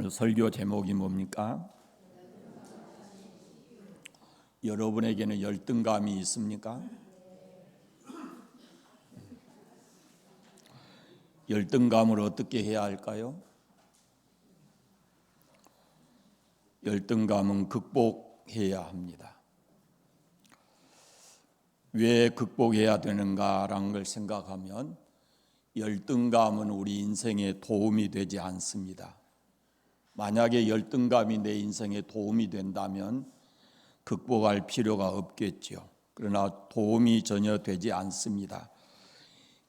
오늘 설교 제목이 뭡니까? 여러분에게는 열등감이 있습니까? 열등감을 어떻게 해야 할까요? 열등감은 극복해야 합니다. 왜 극복해야 되는가라는 걸 생각하면 열등감은 우리 인생에 도움이 되지 않습니다. 만약에 열등감이 내 인생에 도움이 된다면 극복할 필요가 없겠죠. 그러나 도움이 전혀 되지 않습니다.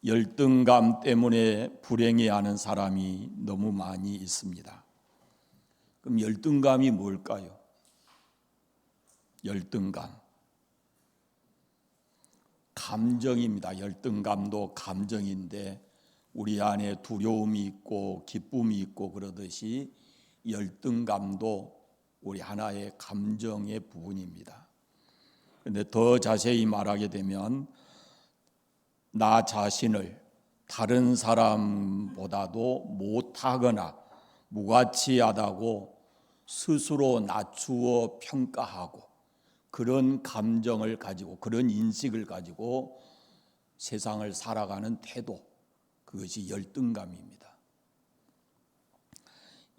열등감 때문에 불행해하는 사람이 너무 많이 있습니다. 그럼 열등감이 뭘까요? 열등감. 감정입니다. 열등감도 감정인데 우리 안에 두려움이 있고 기쁨이 있고 그러듯이 열등감도 우리 하나의 감정의 부분입니다. 그런데 더 자세히 말하게 되면 나 자신을 다른 사람보다도 못하거나 무가치하다고 스스로 낮추어 평가하고 그런 감정을 가지고 그런 인식을 가지고 세상을 살아가는 태도, 그것이 열등감입니다.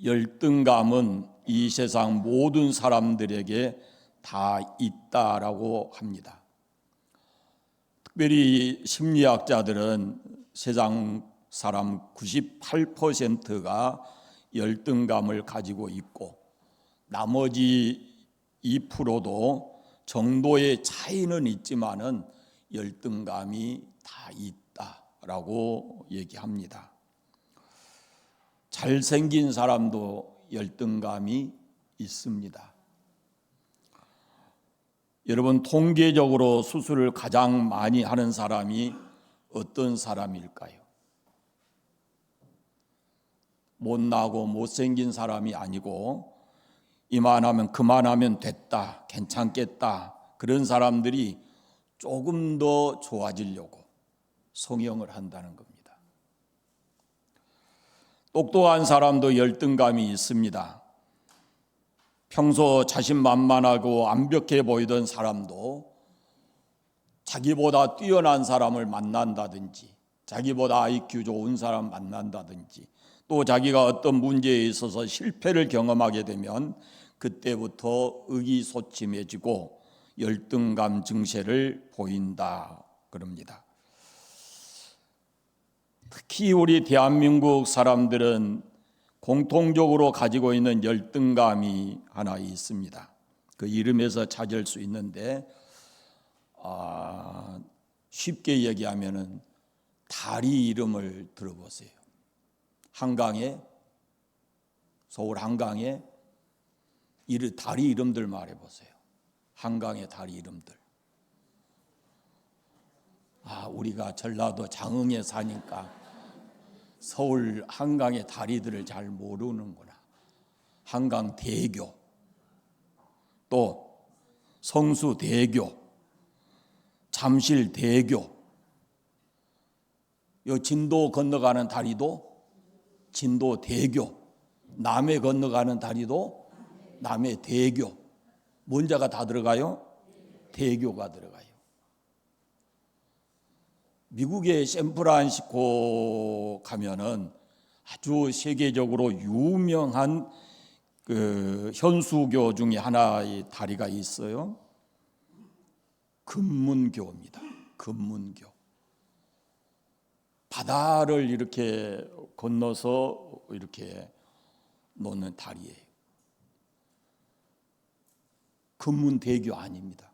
열등감은 이 세상 모든 사람들에게 다 있다라고 합니다. 특별히 심리학자들은 세상 사람 98%가 열등감을 가지고 있고 나머지 2%도 정도의 차이는 있지만은 열등감이 다 있다라고 얘기합니다. 잘생긴 사람도 열등감이 있습니다. 여러분, 통계적으로 수술을 가장 많이 하는 사람이 어떤 사람일까요? 못나고 못생긴 사람이 아니고 이만하면 그만하면 됐다, 괜찮겠다, 그런 사람들이 조금 더 좋아지려고 성형을 한다는 겁니다. 똑똑한 사람도 열등감이 있습니다. 평소 자신만만하고 완벽해 보이던 사람도 자기보다 뛰어난 사람을 만난다든지 자기보다 IQ 좋은 사람 만난다든지 또 자기가 어떤 문제에 있어서 실패를 경험하게 되면 그때부터 의기소침해지고 열등감 증세를 보인다 그럽니다. 특히 우리 대한민국 사람들은 공통적으로 가지고 있는 열등감이 하나 있습니다. 그 이름에서 찾을 수 있는데 쉽게 얘기하면은 다리 이름을 들어보세요. 한강에, 서울 한강에 다리 이름들 말해보세요. 한강의 다리 이름들. 우리가 전라도 장흥에 사니까 서울 한강의 다리들을 잘 모르는구나. 한강대교, 또 성수대교, 잠실대교, 요 진도 건너가는 다리도 진도대교, 남해 건너가는 다리도 남해대교. 뭔자가 다 들어가요? 대교가 들어가요. 미국의 샌프란시스코 가면은 아주 세계적으로 유명한 그 현수교 중에 하나의 다리가 있어요. 금문교입니다. 금문교. 바다를 이렇게 건너서 이렇게 놓는 다리예요. 금문대교 아닙니다.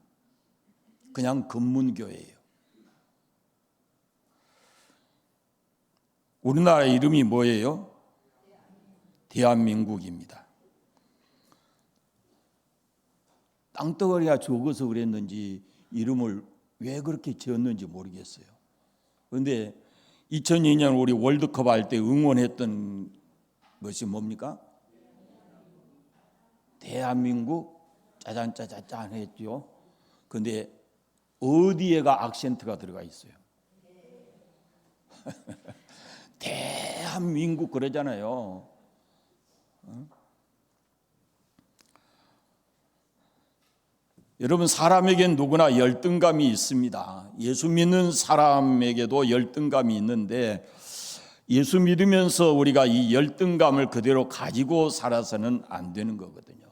그냥 금문교예요. 우리나라 이름이 뭐예요? 대한민국입니다. 땅덩어리가 적어서 그랬는지 이름을 왜 그렇게 지었는지 모르겠어요. 그런데 2002년 우리 월드컵 할 때 응원했던 것이 뭡니까? 대한민국 짜잔짜잔짠 했죠. 그런데 어디에가 악센트가 들어가 있어요? 대한민국 그러잖아요. 여러분, 사람에겐 누구나 열등감이 있습니다. 예수 믿는 사람에게도 열등감이 있는데 예수 믿으면서 우리가 이 열등감을 그대로 가지고 살아서는 안 되는 거거든요.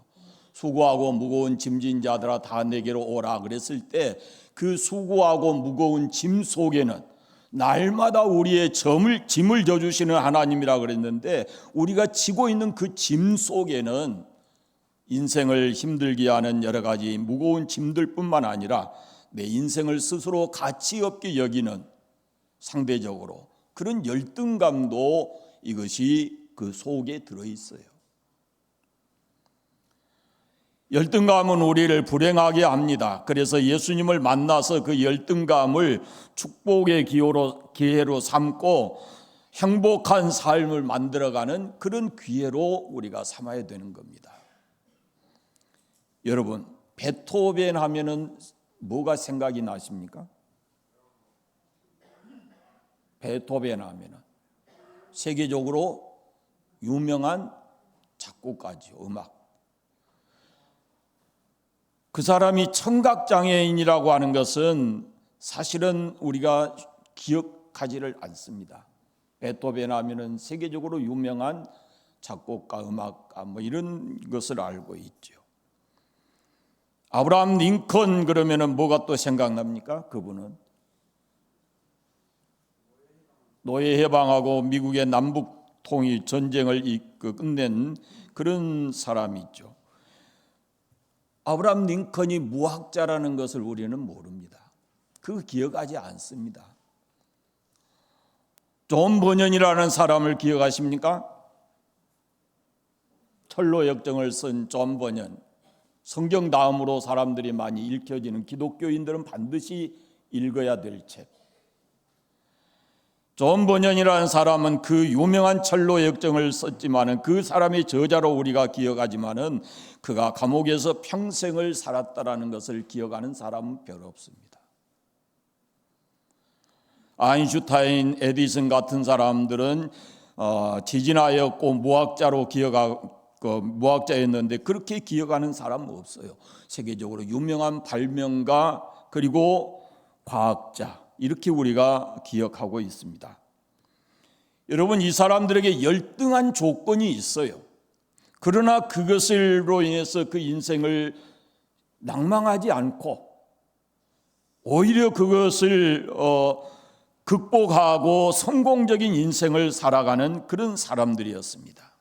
수고하고 무거운 짐진 자들아 다 내게로 오라 그랬을 때 그 수고하고 무거운 짐 속에는 날마다 우리의 짐을 져주시는 하나님이라 그랬는데 우리가 지고 있는 그 짐 속에는 인생을 힘들게 하는 여러 가지 무거운 짐들뿐만 아니라 내 인생을 스스로 가치 없게 여기는 상대적으로 그런 열등감도 이것이 그 속에 들어있어요. 열등감은 우리를 불행하게 합니다. 그래서 예수님을 만나서 그 열등감을 축복의 기회로 삼고 행복한 삶을 만들어가는 그런 기회로 우리가 삼아야 되는 겁니다. 여러분, 베토벤 하면은 뭐가 생각이 나십니까? 베토벤 하면은 세계적으로 유명한 작곡가죠, 음악. 그 사람이 청각장애인이라고 하는 것은 사실은 우리가 기억하지를 않습니다. 베토벤 하면은 세계적으로 유명한 작곡가, 음악가 뭐 이런 것을 알고 있죠. 아브라함 링컨 그러면은 뭐가 또 생각납니까? 그분은 노예 해방하고 미국의 남북 통일 전쟁을 끝낸 그런 사람이죠. 아브라함 링컨이 무학자라는 것을 우리는 모릅니다. 그거 기억하지 않습니다. 존 버년이라는 사람을 기억하십니까? 철로 역정을 쓴 존 버년. 성경 다음으로 사람들이 많이 읽혀지는 기독교인들은 반드시 읽어야 될 책. 존 버년이라는 사람은 그 유명한 철로 역정을 썼지만은 그 사람의 저자로 우리가 기억하지만은 그가 감옥에서 평생을 살았다라는 것을 기억하는 사람은 별 없습니다. 아인슈타인, 에디슨 같은 사람들은 지진하였고 무학자였는데 그렇게 기억하는 사람은 없어요. 세계적으로 유명한 발명가 그리고 과학자 이렇게 우리가 기억하고 있습니다. 여러분, 이 사람들에게 열등한 조건이 있어요. 그러나 그것으로 인해서 그 인생을 낭망하지 않고 오히려 그것을 극복하고 성공적인 인생을 살아가는 그런 사람들이었습니다.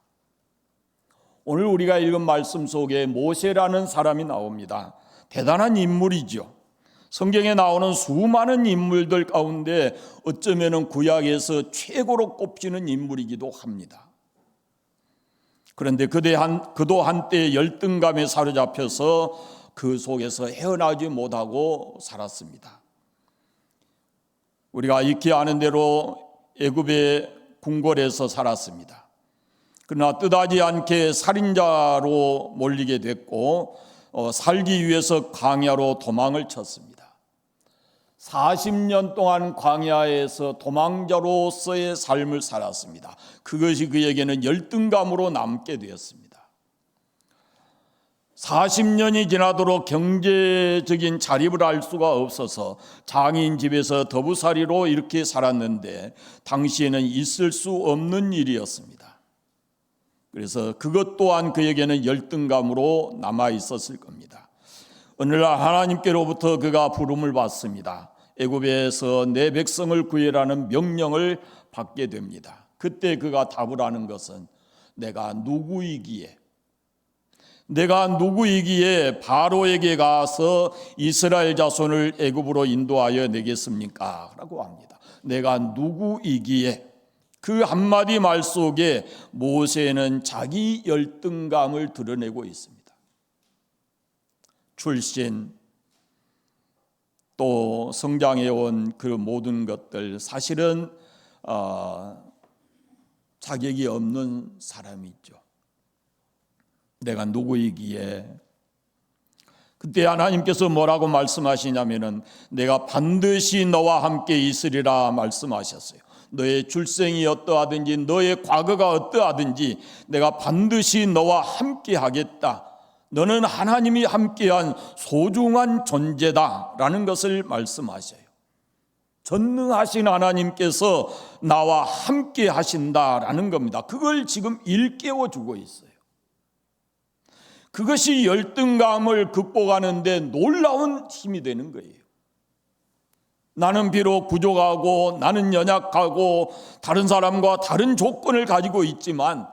오늘 우리가 읽은 말씀 속에 모세라는 사람이 나옵니다. 대단한 인물이죠. 성경에 나오는 수많은 인물들 가운데 어쩌면 구약에서 최고로 꼽히는 인물이기도 합니다. 그런데 그도 한때 열등감에 사로잡혀서 그 속에서 헤어나오지 못하고 살았습니다. 우리가 익히 아는 대로 애굽의 궁궐에서 살았습니다. 그러나 뜻하지 않게 살인자로 몰리게 됐고 살기 위해서 광야로 도망을 쳤습니다. 40년 동안 광야에서 도망자로서의 삶을 살았습니다. 그것이 그에게는 열등감으로 남게 되었습니다. 40년이 지나도록 경제적인 자립을 할 수가 없어서 장인 집에서 더부살이로 이렇게 살았는데 당시에는 있을 수 없는 일이었습니다. 그래서 그것 또한 그에게는 열등감으로 남아 있었을 겁니다. 어느 날 하나님께로부터 그가 부름을 받습니다. 애굽에서 내 백성을 구해라는 명령을 받게 됩니다. 그때 그가 답을 하는 것은 내가 누구이기에 바로에게 가서 이스라엘 자손을 애굽으로 인도하여 내겠습니까? 라고 합니다. 내가 누구이기에 그 한마디 말 속에 모세는 자기 열등감을 드러내고 있습니다. 출신 또 성장해온 그 모든 것들 사실은 자격이 없는 사람이죠. 내가 누구이기에 그때 하나님께서 뭐라고 말씀하시냐면은 내가 반드시 너와 함께 있으리라 말씀하셨어요. 너의 출생이 어떠하든지 너의 과거가 어떠하든지 내가 반드시 너와 함께 하겠다. 너는 하나님이 함께한 소중한 존재다라는 것을 말씀하셔요. 전능하신 하나님께서 나와 함께 하신다라는 겁니다. 그걸 지금 일깨워 주고 있어요. 그것이 열등감을 극복하는 데 놀라운 힘이 되는 거예요. 나는 비록 부족하고 나는 연약하고 다른 사람과 다른 조건을 가지고 있지만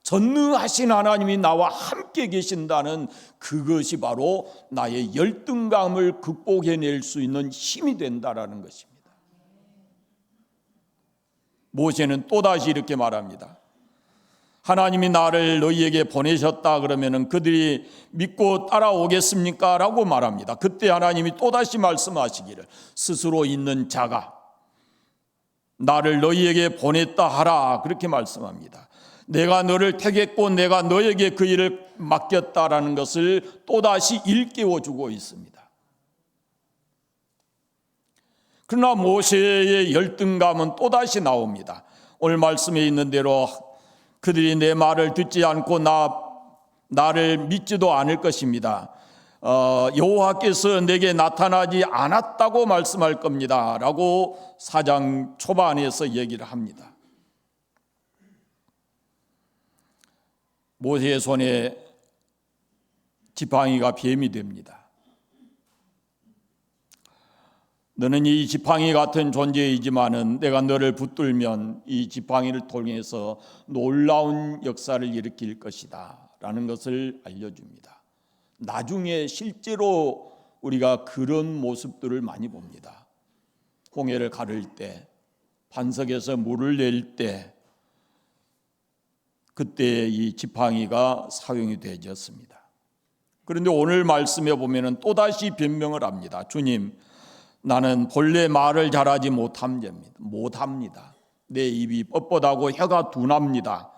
전능하신 하나님이 나와 함께 계신다는 그것이 바로 나의 열등감을 극복해낼 수 있는 힘이 된다라는 것입니다. 모세는 또다시 이렇게 말합니다. 하나님이 나를 너희에게 보내셨다 그러면 그들이 믿고 따라오겠습니까? 라고 말합니다. 그때 하나님이 또다시 말씀하시기를 스스로 있는 자가 나를 너희에게 보냈다 하라 그렇게 말씀합니다. 내가 너를 택했고 내가 너에게 그 일을 맡겼다라는 것을 또다시 일깨워주고 있습니다. 그러나 모세의 열등감은 또다시 나옵니다. 오늘 말씀에 있는 대로 그들이 내 말을 듣지 않고 나를 믿지도 않을 것입니다. 여호와께서 내게 나타나지 않았다고 말씀할 겁니다 라고 4장 초반에서 얘기를 합니다. 모세의 손에 지팡이가 뱀이 됩니다. 너는 이 지팡이 같은 존재이지만은 내가 너를 붙들면 이 지팡이를 통해서 놀라운 역사를 일으킬 것이다 라는 것을 알려줍니다. 나중에 실제로 우리가 그런 모습들을 많이 봅니다. 홍해를 가를 때, 반석에서 물을 낼 때 그때 이 지팡이가 사용이 되었습니다. 그런데 오늘 말씀에 보면은 또다시 변명을 합니다. 주님, 나는 본래 말을 잘하지 못합니다. 내 입이 뻣뻣하고 혀가 둔합니다.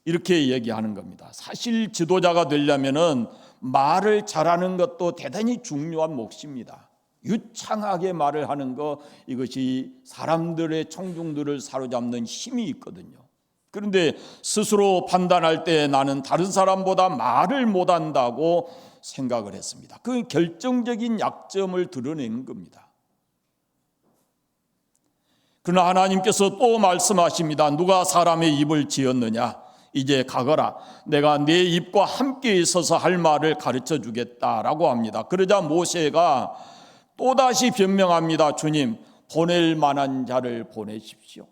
이렇게 얘기하는 겁니다. 사실 지도자가 되려면은 말을 잘하는 것도 대단히 중요한 몫입니다. 유창하게 말을 하는 것, 이것이 사람들의 청중들을 사로잡는 힘이 있거든요. 그런데 스스로 판단할 때 나는 다른 사람보다 말을 못한다고 생각을 했습니다. 그 결정적인 약점을 드러내는 겁니다. 그러나 하나님께서 또 말씀하십니다. 누가 사람의 입을 지었느냐? 이제 가거라. 내가 네 입과 함께 있어서 할 말을 가르쳐 주겠다라고 합니다. 그러자 모세가 또다시 변명합니다. 주님, 보낼 만한 자를 보내십시오.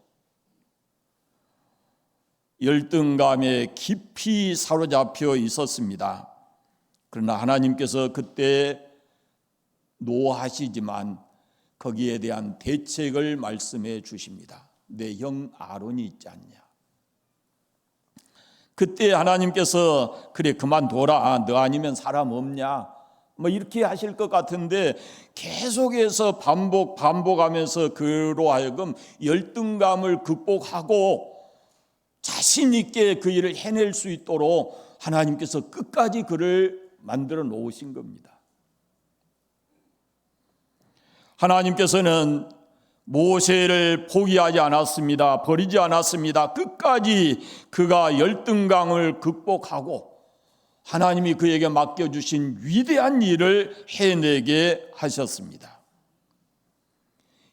열등감에 깊이 사로잡혀 있었습니다. 그러나 하나님께서 그때 노하시지만 거기에 대한 대책을 말씀해 주십니다. 내 형 아론이 있지 않냐. 그때 하나님께서 그래 그만둬라. 너 아니면 사람 없냐. 뭐 이렇게 하실 것 같은데 계속해서 반복하면서 그로 하여금 열등감을 극복하고 자신 있게 그 일을 해낼 수 있도록 하나님께서 끝까지 그를 만들어 놓으신 겁니다. 하나님께서는 모세를 포기하지 않았습니다. 버리지 않았습니다. 끝까지 그가 열등감을 극복하고 하나님이 그에게 맡겨주신 위대한 일을 해내게 하셨습니다.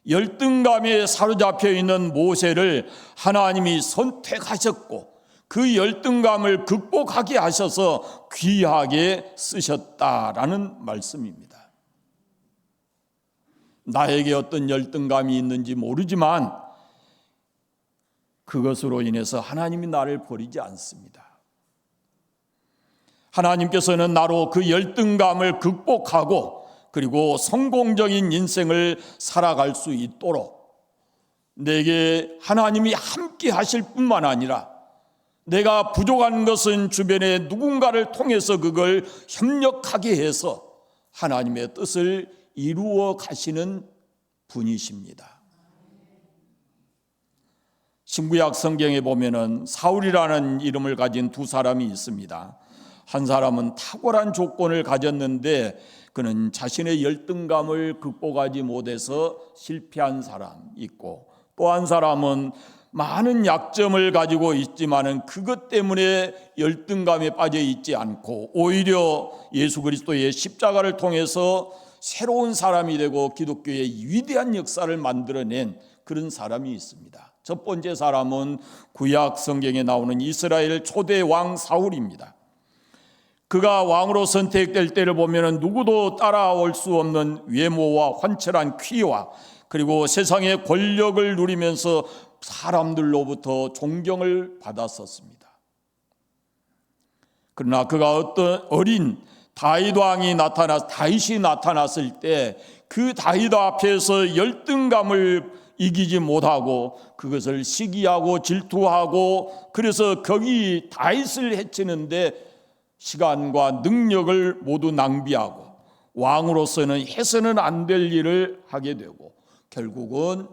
열등감에 사로잡혀 있는 모세를 하나님이 선택하셨고 그 열등감을 극복하게 하셔서 귀하게 쓰셨다라는 말씀입니다. 나에게 어떤 열등감이 있는지 모르지만 그것으로 인해서 하나님이 나를 버리지 않습니다. 하나님께서는 나로 그 열등감을 극복하고 그리고 성공적인 인생을 살아갈 수 있도록 내게 하나님이 함께 하실 뿐만 아니라 내가 부족한 것은 주변에 누군가를 통해서 그걸 협력하게 해서 하나님의 뜻을 이루어 가시는 분이십니다. 신구약 성경에 보면은 사울이라는 이름을 가진 두 사람이 있습니다. 한 사람은 탁월한 조건을 가졌는데 그는 자신의 열등감을 극복하지 못해서 실패한 사람 있고 또 한 사람은 많은 약점을 가지고 있지만은 그것 때문에 열등감에 빠져 있지 않고 오히려 예수 그리스도의 십자가를 통해서 새로운 사람이 되고 기독교의 위대한 역사를 만들어낸 그런 사람이 있습니다. 첫 번째 사람은 구약 성경에 나오는 이스라엘 초대 왕 사울입니다. 그가 왕으로 선택될 때를 보면 누구도 따라올 수 없는 외모와 환철한 키와 그리고 세상의 권력을 누리면서 사람들로부터 존경을 받았었습니다. 그러나 그가 어떤 어린 다윗 왕이 다윗이 나타났을 때 그 다윗 앞에서 열등감을 이기지 못하고 그것을 시기하고 질투하고 그래서 거기 다윗을 해치는데 시간과 능력을 모두 낭비하고 왕으로서는 해서는 안 될 일을 하게 되고 결국은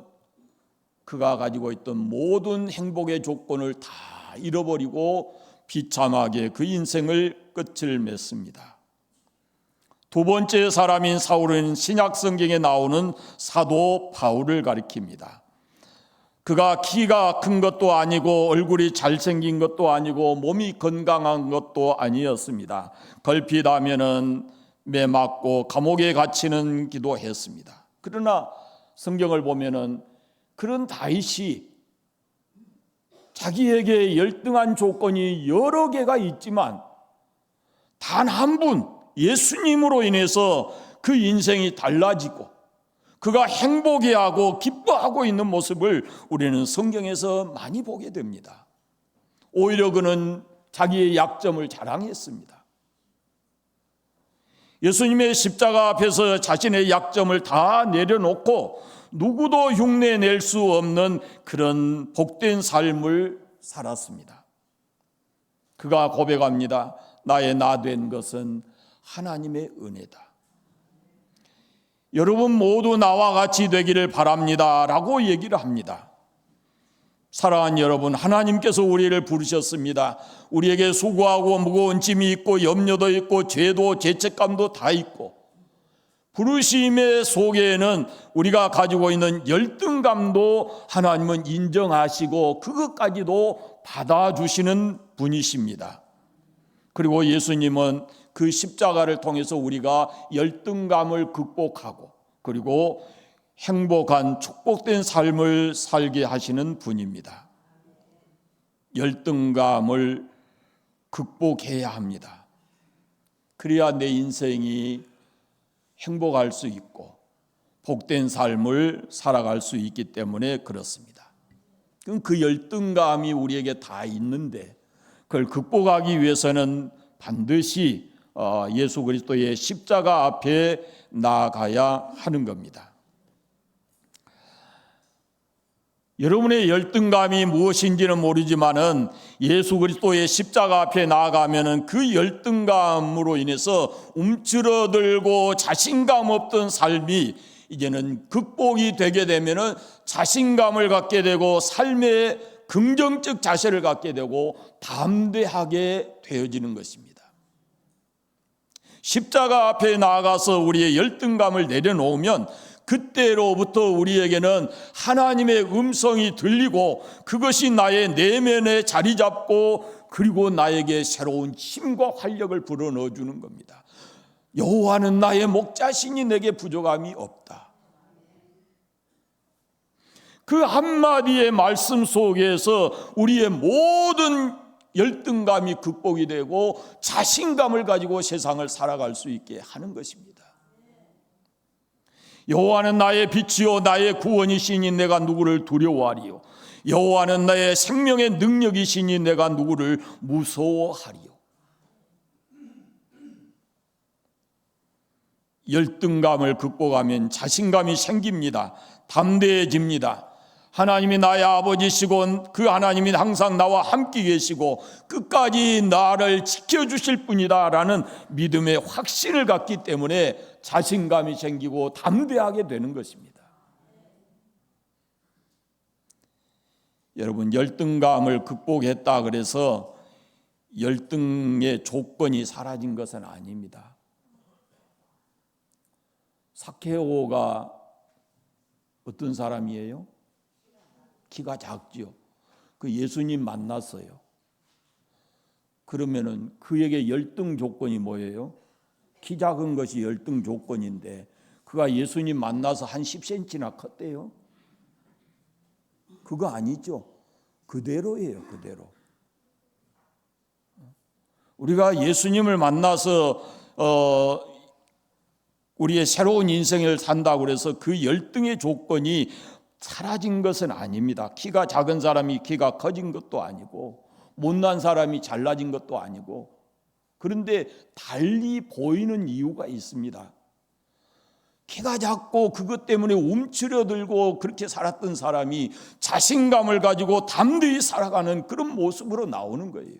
그가 가지고 있던 모든 행복의 조건을 다 잃어버리고 비참하게 그 인생을 끝을 맺습니다. 두 번째 사람인 사울은 신약 성경에 나오는 사도 바울을 가리킵니다. 그가 키가 큰 것도 아니고 얼굴이 잘생긴 것도 아니고 몸이 건강한 것도 아니었습니다. 걸핏하면은 매 맞고 감옥에 갇히는 기도했습니다. 그러나 성경을 보면은 그런 다윗이 자기에게 열등한 조건이 여러 개가 있지만 단 한 분 예수님으로 인해서 그 인생이 달라지고 그가 행복해하고 기뻐하고 있는 모습을 우리는 성경에서 많이 보게 됩니다. 오히려 그는 자기의 약점을 자랑했습니다. 예수님의 십자가 앞에서 자신의 약점을 다 내려놓고 누구도 흉내낼 수 없는 그런 복된 삶을 살았습니다. 그가 고백합니다. 나의 나 된 것은 하나님의 은혜다. 여러분 모두 나와 같이 되기를 바랍니다 라고 얘기를 합니다. 사랑하는 여러분, 하나님께서 우리를 부르셨습니다. 우리에게 수고하고 무거운 짐이 있고 염려도 있고 죄도 죄책감도 다 있고 부르심의 속에는 우리가 가지고 있는 열등감도 하나님은 인정하시고 그것까지도 받아주시는 분이십니다. 그리고 예수님은 그 십자가를 통해서 우리가 열등감을 극복하고 그리고 행복한 축복된 삶을 살게 하시는 분입니다. 열등감을 극복해야 합니다. 그래야 내 인생이 행복할 수 있고 복된 삶을 살아갈 수 있기 때문에 그렇습니다. 그럼 그 열등감이 우리에게 다 있는데 그걸 극복하기 위해서는 반드시 예수 그리스도의 십자가 앞에 나아가야 하는 겁니다. 여러분의 열등감이 무엇인지는 모르지만은 예수 그리스도의 십자가 앞에 나아가면은 그 열등감으로 인해서 움츠러들고 자신감 없던 삶이 이제는 극복이 되게 되면은 자신감을 갖게 되고 삶의 긍정적 자세를 갖게 되고 담대하게 되어지는 것입니다. 십자가 앞에 나아가서 우리의 열등감을 내려놓으면 그때로부터 우리에게는 하나님의 음성이 들리고 그것이 나의 내면에 자리 잡고 그리고 나에게 새로운 힘과 활력을 불어넣어 주는 겁니다. 여호와는 나의 목자시니 내게 부족함이 없다. 그 한마디의 말씀 속에서 우리의 모든 열등감이 극복이 되고 자신감을 가지고 세상을 살아갈 수 있게 하는 것입니다. 여호와는 나의 빛이요 나의 구원이시니 내가 누구를 두려워하리요. 여호와는 나의 생명의 능력이시니 내가 누구를 무서워하리요. 열등감을 극복하면 자신감이 생깁니다. 담대해집니다. 하나님이 나의 아버지시고 그 하나님이 항상 나와 함께 계시고 끝까지 나를 지켜주실 분이다 라는 믿음의 확신을 갖기 때문에 자신감이 생기고 담대하게 되는 것입니다. 여러분, 열등감을 극복했다 그래서 열등의 조건이 사라진 것은 아닙니다. 삭개오가 어떤 사람이에요? 키가 작지요. 그 예수님 만났어요. 그러면은 그에게 열등 조건이 뭐예요? 키 작은 것이 열등 조건인데 그가 예수님 만나서 한 10cm나 컸대요. 그거 아니죠. 그대로예요, 그대로. 우리가 예수님을 만나서 우리의 새로운 인생을 산다고 해서 그 열등의 조건이 사라진 것은 아닙니다. 키가 작은 사람이 키가 커진 것도 아니고 못난 사람이 잘나진 것도 아니고, 그런데 달리 보이는 이유가 있습니다. 키가 작고 그것 때문에 움츠려들고 그렇게 살았던 사람이 자신감을 가지고 담대히 살아가는 그런 모습으로 나오는 거예요.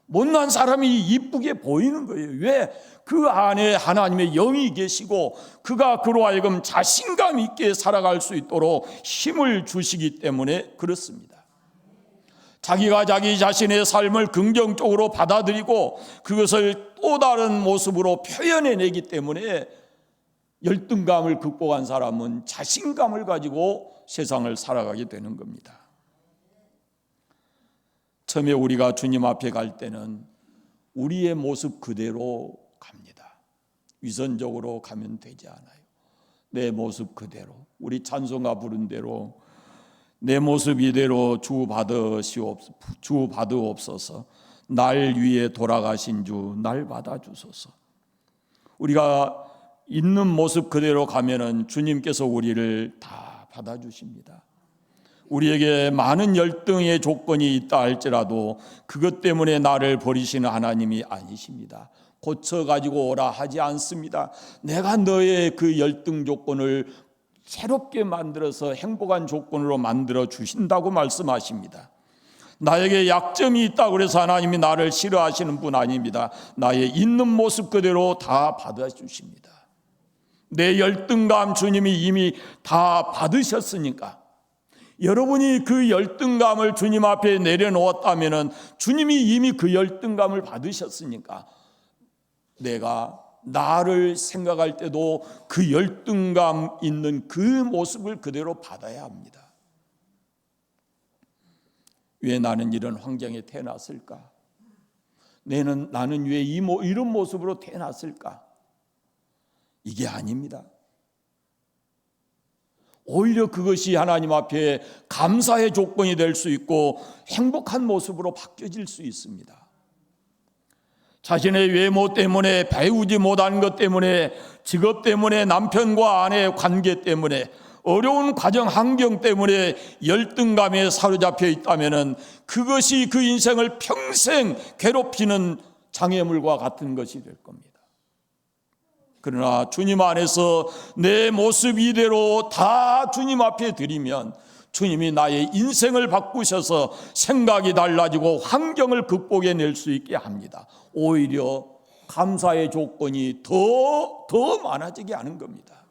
못난 사람이 이쁘게 보이는 거예요. 왜? 그 안에 하나님의 영이 계시고 그가 그로 하여금 자신감 있게 살아갈 수 있도록 힘을 주시기 때문에 그렇습니다. 자기가 자기 자신의 삶을 긍정적으로 받아들이고 그것을 또 다른 모습으로 표현해내기 때문에 열등감을 극복한 사람은 자신감을 가지고 세상을 살아가게 되는 겁니다. 처음에 우리가 주님 앞에 갈 때는 우리의 모습 그대로 갑니다. 위선적으로 가면 되지 않아요. 내 모습 그대로, 우리 찬송가 부른 대로 내 모습 이대로 주 받으옵소서. 날 위해 돌아가신 주 날 받아주소서. 우리가 있는 모습 그대로 가면은 주님께서 우리를 다 받아주십니다. 우리에게 많은 열등의 조건이 있다 할지라도 그것 때문에 나를 버리시는 하나님이 아니십니다. 고쳐가지고 오라 하지 않습니다. 내가 너의 그 열등 조건을 새롭게 만들어서 행복한 조건으로 만들어 주신다고 말씀하십니다. 나에게 약점이 있다고 해서 하나님이 나를 싫어하시는 분 아닙니다. 나의 있는 모습 그대로 다 받아주십니다. 내 열등감 주님이 이미 다 받으셨으니까, 여러분이 그 열등감을 주님 앞에 내려놓았다면 주님이 이미 그 열등감을 받으셨으니까 내가 나를 생각할 때도 그 열등감 있는 그 모습을 그대로 받아야 합니다. 왜 나는 이런 환경에 태어났을까? 나는 왜 이런 모습으로 태어났을까? 이게 아닙니다. 오히려 그것이 하나님 앞에 감사의 조건이 될 수 있고 행복한 모습으로 바뀌어질 수 있습니다. 자신의 외모 때문에, 배우지 못한 것 때문에, 직업 때문에, 남편과 아내의 관계 때문에, 어려운 가정 환경 때문에 열등감에 사로잡혀 있다면 그것이 그 인생을 평생 괴롭히는 장애물과 같은 것이 될 겁니다. 그러나 주님 안에서 내 모습 이대로 다 주님 앞에 드리면 주님이 나의 인생을 바꾸셔서 생각이 달라지고 환경을 극복해낼 수 있게 합니다. 오히려 감사의 조건이 더 많아지게 하는 겁니다.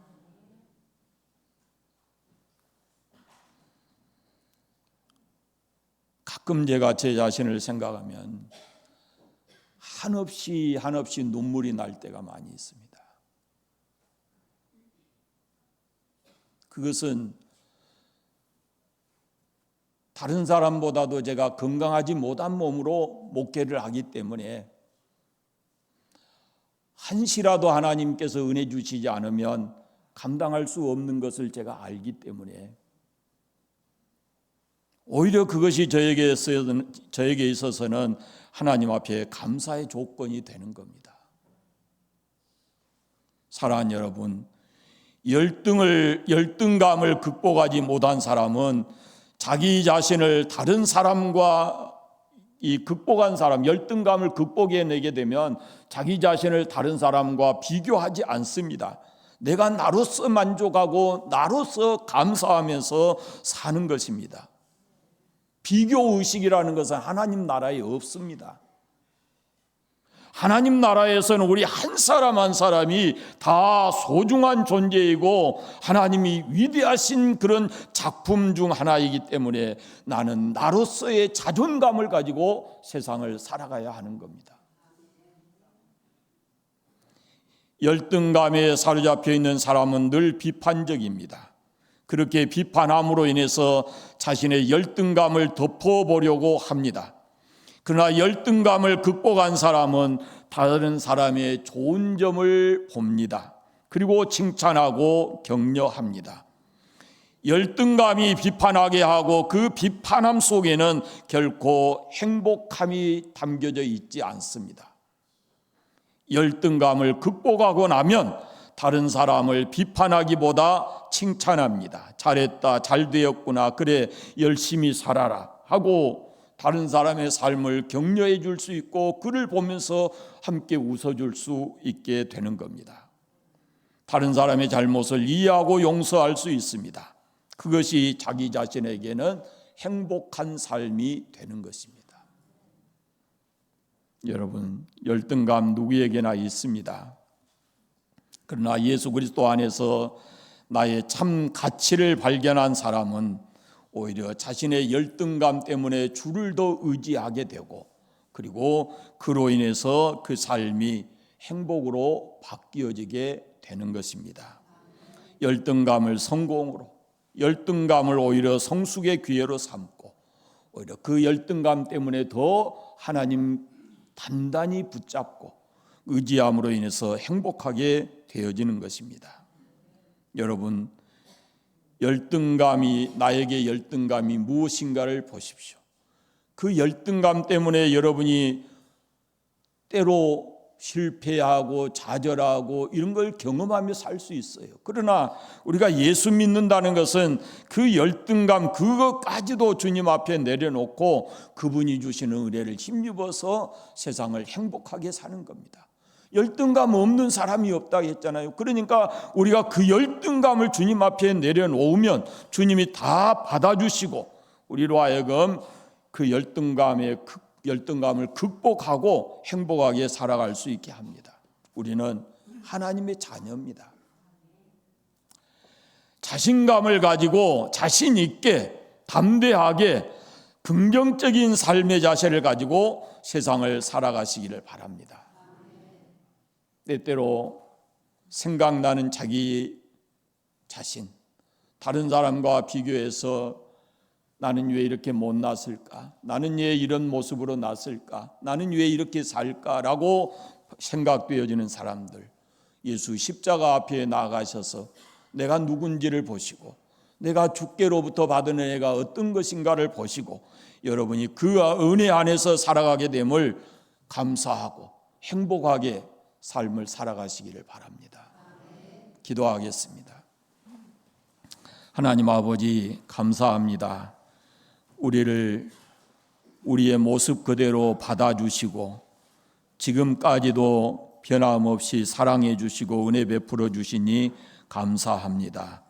가끔 제가 제 자신을 생각하면 한없이 눈물이 날 때가 많이 있습니다. 그것은 다른 사람보다도 제가 건강하지 못한 몸으로 목회를 하기 때문에 한시라도 하나님께서 은혜 주시지 않으면 감당할 수 없는 것을 제가 알기 때문에 오히려 그것이 저에게 있어서는 하나님 앞에 감사의 조건이 되는 겁니다. 사랑하는 여러분, 열등감을 극복하지 못한 사람은 자기 자신을 다른 사람과 극복한 사람, 열등감을 극복해내게 되면 자기 자신을 다른 사람과 비교하지 않습니다. 내가 나로서 만족하고 나로서 감사하면서 사는 것입니다. 비교의식이라는 것은 하나님 나라에 없습니다. 하나님 나라에서는 우리 한 사람 한 사람이 다 소중한 존재이고 하나님이 위대하신 그런 작품 중 하나이기 때문에 나는 나로서의 자존감을 가지고 세상을 살아가야 하는 겁니다. 열등감에 사로잡혀 있는 사람은 늘 비판적입니다. 그렇게 비판함으로 인해서 자신의 열등감을 덮어보려고 합니다. 그러나 열등감을 극복한 사람은 다른 사람의 좋은 점을 봅니다. 그리고 칭찬하고 격려합니다. 열등감이 비판하게 하고 그 비판함 속에는 결코 행복함이 담겨져 있지 않습니다. 열등감을 극복하고 나면 다른 사람을 비판하기보다 칭찬합니다. 잘했다, 잘 되었구나, 그래 열심히 살아라 하고 다른 사람의 삶을 격려해 줄 수 있고 그를 보면서 함께 웃어줄 수 있게 되는 겁니다. 다른 사람의 잘못을 이해하고 용서할 수 있습니다. 그것이 자기 자신에게는 행복한 삶이 되는 것입니다. 여러분, 열등감 누구에게나 있습니다. 그러나 예수 그리스도 안에서 나의 참 가치를 발견한 사람은 오히려 자신의 열등감 때문에 주를 더 의지하게 되고 그리고 그로 인해서 그 삶이 행복으로 바뀌어지게 되는 것입니다. 열등감을 성공으로, 열등감을 오히려 성숙의 기회로 삼고 오히려 그 열등감 때문에 더 하나님 단단히 붙잡고 의지함으로 인해서 행복하게 되어지는 것입니다. 여러분, 나에게 열등감이 무엇인가를 보십시오. 그 열등감 때문에 여러분이 때로 실패하고 좌절하고 이런 걸 경험하며 살 수 있어요. 그러나 우리가 예수 믿는다는 것은 그 열등감 그것까지도 주님 앞에 내려놓고 그분이 주시는 은혜를 힘입어서 세상을 행복하게 사는 겁니다. 열등감 없는 사람이 없다 했잖아요. 그러니까 우리가 그 열등감을 주님 앞에 내려놓으면 주님이 다 받아주시고 우리로 하여금 그 열등감을 극복하고 행복하게 살아갈 수 있게 합니다. 우리는 하나님의 자녀입니다. 자신감을 가지고 자신 있게 담대하게 긍정적인 삶의 자세를 가지고 세상을 살아가시기를 바랍니다. 때때로 생각나는 자기 자신, 다른 사람과 비교해서 나는 왜 이렇게 못났을까? 나는 왜 이런 모습으로 났을까? 나는 왜 이렇게 살까라고 생각되어지는 사람들, 예수 십자가 앞에 나가셔서 내가 누군지를 보시고 내가 주께로부터 받은 은혜가 어떤 것인가를 보시고 여러분이 그 은혜 안에서 살아가게 됨을 감사하고 행복하게 삶을 살아가시기를 바랍니다. 기도하겠습니다. 하나님 아버지, 감사합니다. 우리를 우리의 모습 그대로 받아주시고 지금까지도 변함없이 사랑해 주시고 은혜 베풀어 주시니 감사합니다.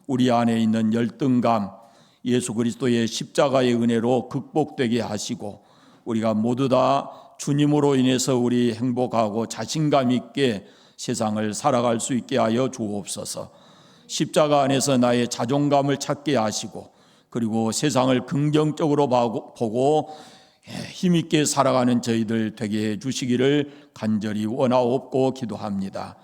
우리 안에 있는 열등감, 예수 그리스도의 십자가의 은혜로 극복되게 하시고 우리가 모두 다 주님으로 인해서 우리 행복하고 자신감 있게 세상을 살아갈 수 있게 하여 주옵소서. 십자가 안에서 나의 자존감을 찾게 하시고 그리고 세상을 긍정적으로 보고 힘있게 살아가는 저희들 되게 해주시기를 간절히 원하옵고 기도합니다.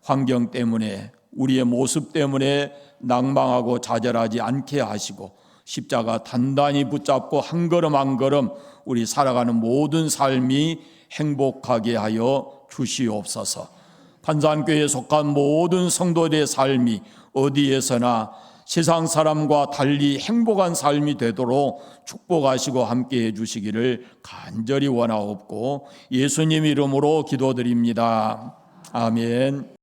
환경 때문에 우리의 모습 때문에 낭망하고 좌절하지 않게 하시고 십자가 단단히 붙잡고 한 걸음 한 걸음 우리 살아가는 모든 삶이 행복하게 하여 주시옵소서. 판산교회에 속한 모든 성도들의 삶이 어디에서나 세상 사람과 달리 행복한 삶이 되도록 축복하시고 함께해 주시기를 간절히 원하옵고 예수님 이름으로 기도드립니다. 아멘.